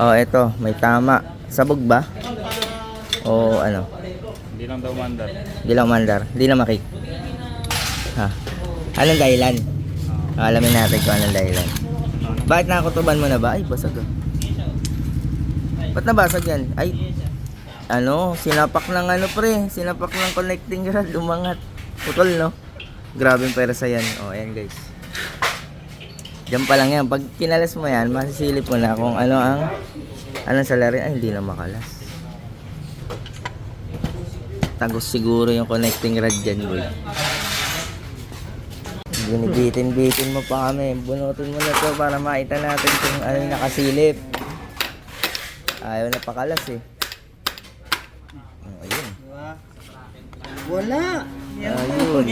Oh, eto, may tama. Sabog ba? O ano? Hindi lang daw mandar. Hindi lang mandar. Hindi na makik. Ha? Anong dahilan? Alamin natin kung anong dahilan. Bakit nakutuban mo na ba? Ay, basag ah. Ba't nabasag yan? Ay, ano, sinapak ng ano pre. Sinapak ng connecting rod. Umangat. Putol, no? Grabing persa yan. O, ayan guys. Diyan pa lang yan. Pag kinalas mo yan, masisilip mo na kung ano ang anong salarin. Ay, hindi na makalas. Tagos siguro yung connecting rod dyan, boy. Binibitin-bitin mo pa kami. Bunutin mo na to para makita natin kung ano yung nakasilip. Ayaw na pakalas eh. Oh, ayun. Wala. Ayun.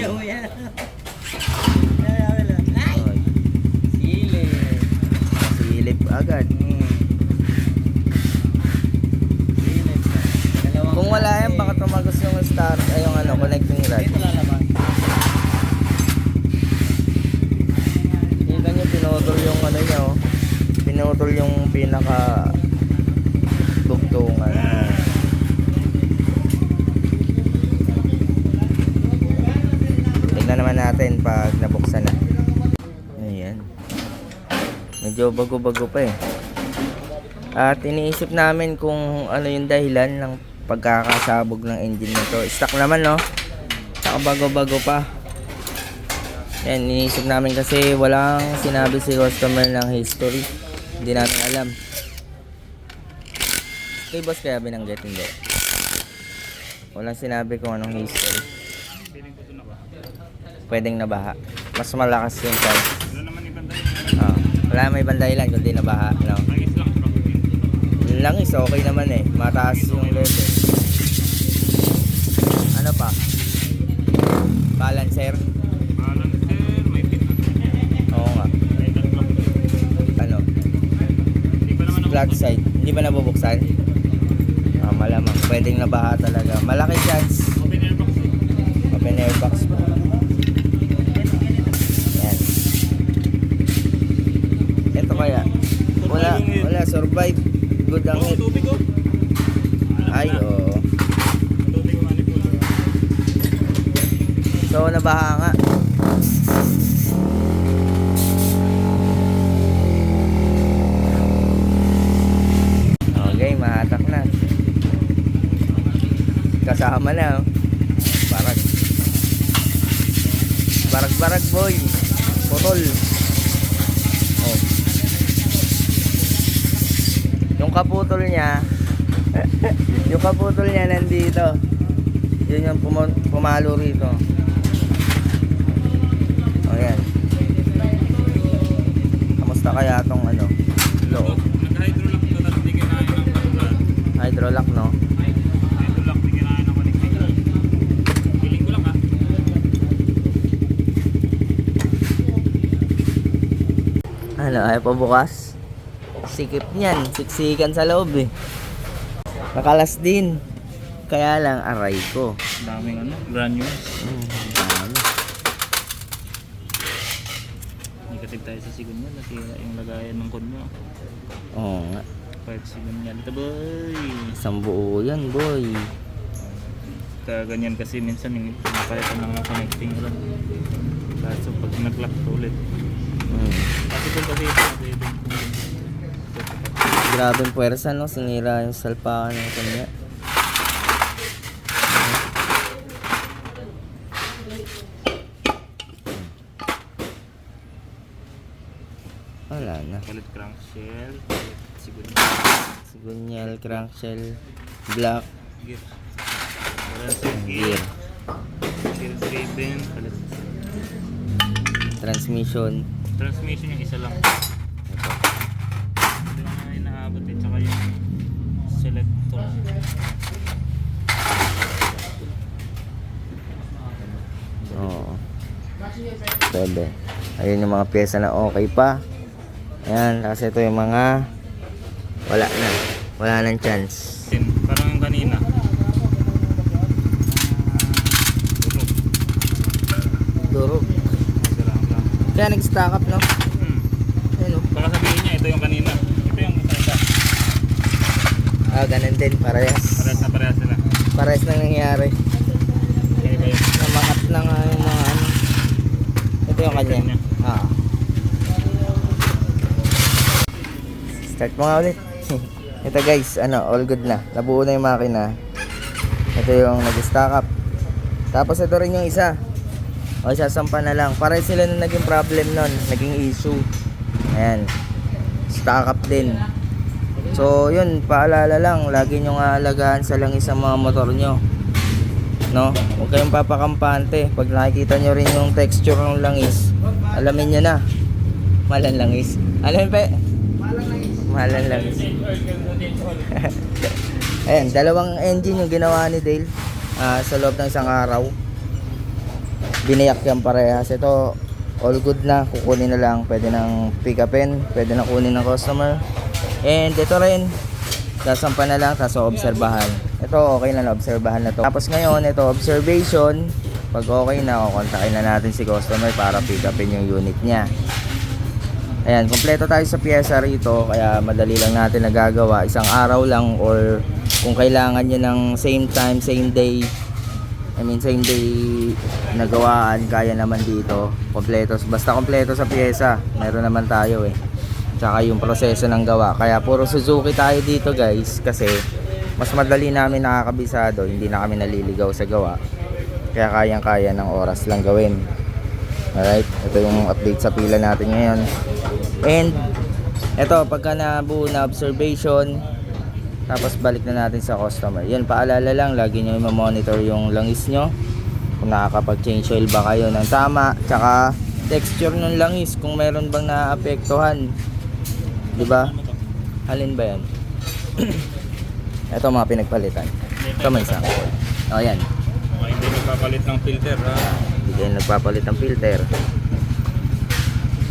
Ay. Silip. Silip agad. Silip. Kung wala yan, baka tumagos yung start ay yung ano, connecting rod. Ito lalabas. Kita nyo, pinutol yung ano niya oh. Pinutol yung pinaka dugtungan. Tingnan naman natin pag nabuksan na. Ayan. Medyo bago-bago pa eh. At iniisip namin kung ano yung dahilan ng pagkakasabog ng engine nito. Stock naman no. Saka bago-bago pa. Yan, iniisip namin kasi walang sinabi si customer ng history. Hindi namin alam. Kay boss kaya binanggit, hindi. Walang sinabi kung anong history. Pwedeng nabaha. Mas malakas yung charge. Wala naman ibang tayo. Wala may ibang dahilan kundi nabaha. No? Langis lang. Langis, okay naman eh. Mataas yung level. Ano pa? Balancer. Balancer, may pin. Oo nga. May tatlock. Ano? Hindi pa naman Flat side. Hindi ba nabubuksan? Malamang. Pwedeng nabaha talaga. Malaki chance. Open airbox eh. Open airbox po. Yan. Ito kaya. Wala. Survive. Good ang Oh, hit. tubig oh. Ay, oo. Tubig oh, manipul. So, nabaha nga. Okay, mahatak na. Kasama na. Oh. Barag. Barag-barag, boy. Putol. Oh. Yung kaputol niya, yung kaputol niya nandito. Yun yung pumalo rito. O yan. Kamusta kaya tong ano? Loob. Nag-hydrolock to, tapos di kinain ng kalugan. Hydrolock, no? Hydrolock, di kinain ng connecting rod. Feeling ko lang ha. Ano, ayaw pa bukas? Sikip niyan. Siksikan sa loob eh. Nakalas din. Kaya lang, aray ko. Daming ano, granules. Dami. Negative tayo sa sigunyan, nasira yung lagayan ng konyo. Oo nga. Kahit sigunyan. Ito boy! Isang buo yan, boy. Kaganyan kasi minsan yung pinapalitan ng connecting rod. Kaso pag nag-lock to ulit. Kasi kung kasi ito natin Grabe yung puwersa, no? Sinira yung salpakan ng kanya. Wala na. palit crankshell, palit Sigunyal, crankshell, black, gear. Balancer gear. gear, Gear driven, palit. transmission. Transmission yung isa lang. Ito lang na inaabot eh, tsaka yung selector. Oo. Pwede. Ayun yung mga pyesa na okay pa. Ayan, kasi ito yung mga wala na. Wala nang chance. Parang yung kanina. Durog. Isa lang lang. Kaya nag-stack up, no? Ayun, oh. Baka sabihin niya, ito yung kanina. Ito yung isa. ganun din, parehas. Parehas sila. Parehas na nangyayari. Kaya ba yun? Namakat na nga yung mga ano. Ito yung kanya. Kanya. Start mo nga ulit. Ito guys, all good na. Nabuo na yung makina. Ito yung nag-stack up. Tapos ito rin yung isa. O, sasampa na lang. Para sila na naging problem nun. Naging issue. Ayan. Stack up din. So, yun. Paalala lang. Lagi nyo nga alagaan sa langis ang mga motor nyo. No? Huwag kayong papakampante. Pag nakikita nyo rin yung texture ng langis, alamin nyo na. Malang langis. Alam mo, pe? Malang langis. Ayan. Dalawang engine yung ginawa ni Dale. Sa loob ng isang araw. Binayak yan parehas. Ito all good na, kukunin na lang, pwede nang pick upin, pwede na kunin ng customer. And ito rin sasampa na lang, tapos obserbahan. Ito okay na, obserbahan na to. Tapos ngayon ito observation, pag okay na, kukontakin na natin si customer para pick upin yung unit niya. Ayan, kompleto tayo sa pyesa rito, kaya madali lang natin nagagawa, isang araw lang, or kung kailangan nyo ng same time, same day, same day nagawaan, kaya naman dito. Kompleto, basta kompleto sa pyesa, meron naman tayo tsaka yung proseso ng gawa. Kaya puro Suzuki tayo dito guys, kasi mas madali namin nakakabisado, hindi na kami naliligaw sa gawa, kaya kayang kaya ng oras lang gawin. Alright, ito yung update sa pila natin ngayon. And ito, pagka nabuo na observation, tapos balik na natin sa customer. Yan, paalala lang, lagi nyo i-monitor yung langis nyo, kung nakakapag-change oil ba kayo ng tama, tsaka texture ng langis, kung meron bang naapektuhan. Diba? Halin ba yan? Ito mga pinagpalitan. Ito may sample. O yan. Mga hindi nagpapalit ng filter, ha? Hindi kayo nagpapalit ng filter.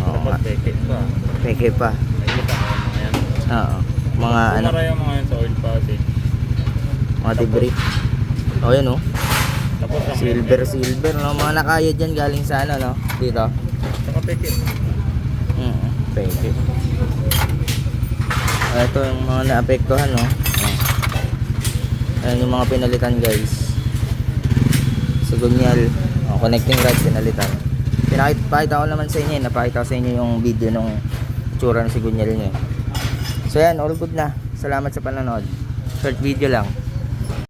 Oo nga. Peke pa. Peke pa. May iba pa mga yan. Oo. Mga ano, Maraya mga yan sa oil passage. mga debris. O yan o. Tapos ang Silver no. Mga nakaya dyan galing sa ano no. Dito. saka peke. Peke. Ito yung mga naapektuhan no. Ayan yung mga pinalitan guys. Sigunyal. Connecting rods pinalitan. Pinakita ko naman sa inyo. Napakita ko sa inyo yung video ng tsura ng sigunyal nyo. So yan, all good na. Salamat sa panonood. Short video lang.